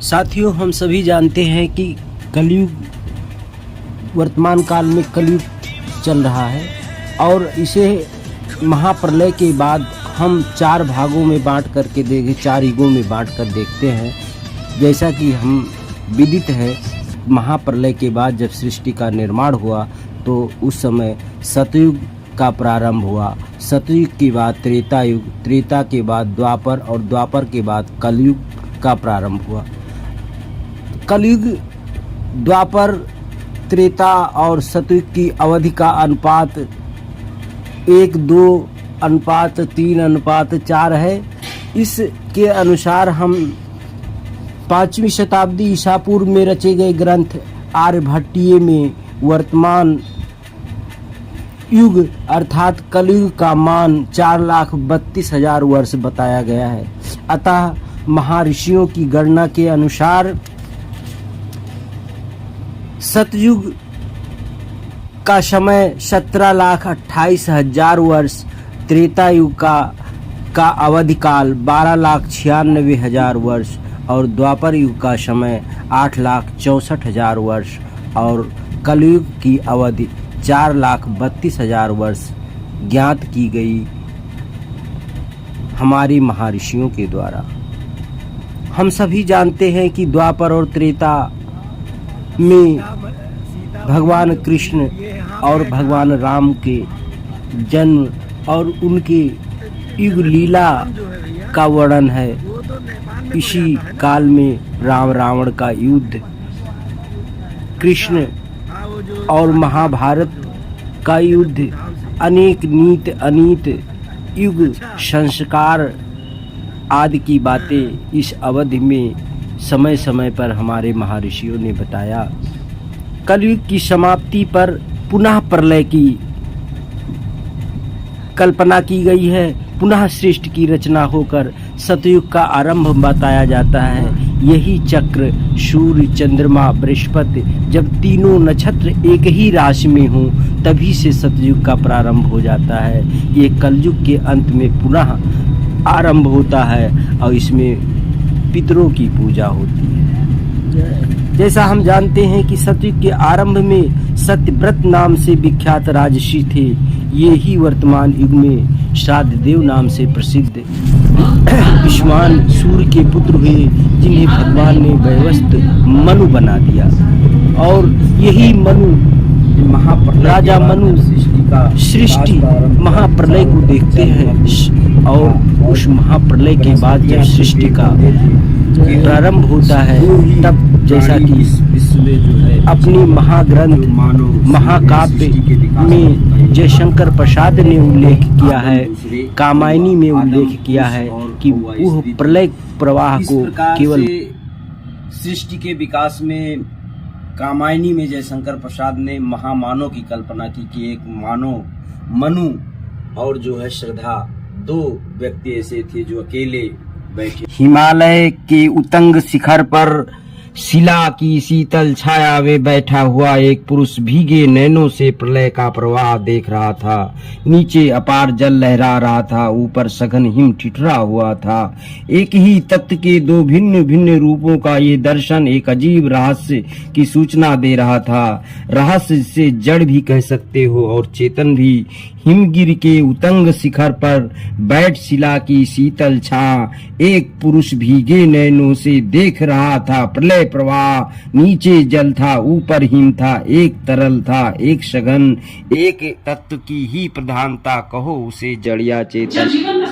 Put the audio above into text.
साथियों, हम सभी जानते हैं कि कलयुग वर्तमान काल में कलयुग चल रहा है और इसे महाप्रलय के बाद हम चार भागों में बांट करके देखें, चार युगों में बांट कर देखते हैं। जैसा कि हम विदित है, महाप्रलय के बाद जब सृष्टि का निर्माण हुआ तो उस समय सतयुग का प्रारंभ हुआ। सतयुग के बाद त्रेता युग, त्रेता के बाद द्वापर और द्वापर के बाद कलयुग का प्रारंभ हुआ। कलयुग, द्वापर, त्रेता और सतयुग की अवधि का अनुपात 1:2:3:4 है। इसके अनुसार हम 5वीं शताब्दी ईसा पूर्व में रचे गए ग्रंथ आर्यभट्टीय में वर्तमान युग अर्थात कलयुग का मान 4,32,000 वर्ष बताया गया है। अतः महर्षियों की गणना के अनुसार सतयुग का समय 17,28,000 वर्ष, त्रेता युग का अवधि काल 12,96,000 वर्ष और द्वापर युग का समय 8,64,000 वर्ष और कलयुग की अवधि 4,32,000 वर्ष ज्ञात की गई हमारी महर्षियों के द्वारा। हम सभी जानते हैं कि द्वापर और त्रेता में भगवान कृष्ण और भगवान राम के जन्म और उनके युग लीला का वर्णन है। इसी काल में राम रावण का युद्ध, कृष्ण और महाभारत का युद्ध, अनेक नीत अनीत युग संस्कार आदि की बातें इस अवधि में समय समय पर हमारे महर्षियों ने बताया। कलयुग की समाप्ति पर पुनः प्रलय की कल्पना की गई है। पुनः सृष्टि की रचना होकर सतयुग का आरंभ बताया जाता है। यही चक्र, सूर्य, चंद्रमा, बृहस्पति जब तीनों नक्षत्र एक ही राशि में हों तभी से सतयुग का प्रारंभ हो जाता है। ये कलयुग के अंत में पुनः आरंभ होता है और इसमें पितरों की पूजा होती है। जैसा हम जानते हैं कि सतयुग के आरंभ में सत्यव्रत नाम से विख्यात राजर्षि थे। ये ही वर्तमान युग में श्राद्ध देव नाम से प्रसिद्ध विश्वान सूर्य के पुत्र हुए, जिन्हें भगवान ने वैवस्वत मनु बना दिया। और यही मनु राजा मनु सृष्टि महाप्रलय को देखते हैं और उस महाप्रलय के बाद जब सृष्टि का प्रारंभ होता है तब जैसा कि अपनी महाग्रंथ महाकाव्य में जयशंकर प्रसाद ने उल्लेख किया है, कामायनी में उल्लेख किया है कि वह प्रलय प्रवाह को केवल सृष्टि के विकास में कामायनी में जयशंकर प्रसाद ने महामानव की कल्पना की कि एक मानव, मनु और जो है श्रद्धा, दो व्यक्ति ऐसे थे जो अकेले बैठे हिमालय के उतंग शिखर पर शिला की शीतल छाया में बैठा हुआ एक पुरुष भीगे नैनों से प्रलय का प्रवाह देख रहा था। नीचे अपार जल लहरा रहा था, ऊपर सघन हिम ठिठुरा हुआ था। एक ही तत्व के दो भिन्न भिन्न रूपों का ये दर्शन एक अजीब रहस्य की सूचना दे रहा था। रहस्य से जड़ भी कह सकते हो और चेतन भी। हिमगिर के उतंग शिखर पर बैठ शिला की शीतल छां एक पुरुष भीगे नैनों से देख रहा था प्रलय प्रवाह। नीचे जल था, ऊपर हिम था, एक तरल था, एक सघन, एक तत्व की ही प्रधानता कहो उसे जड़ या चेतन।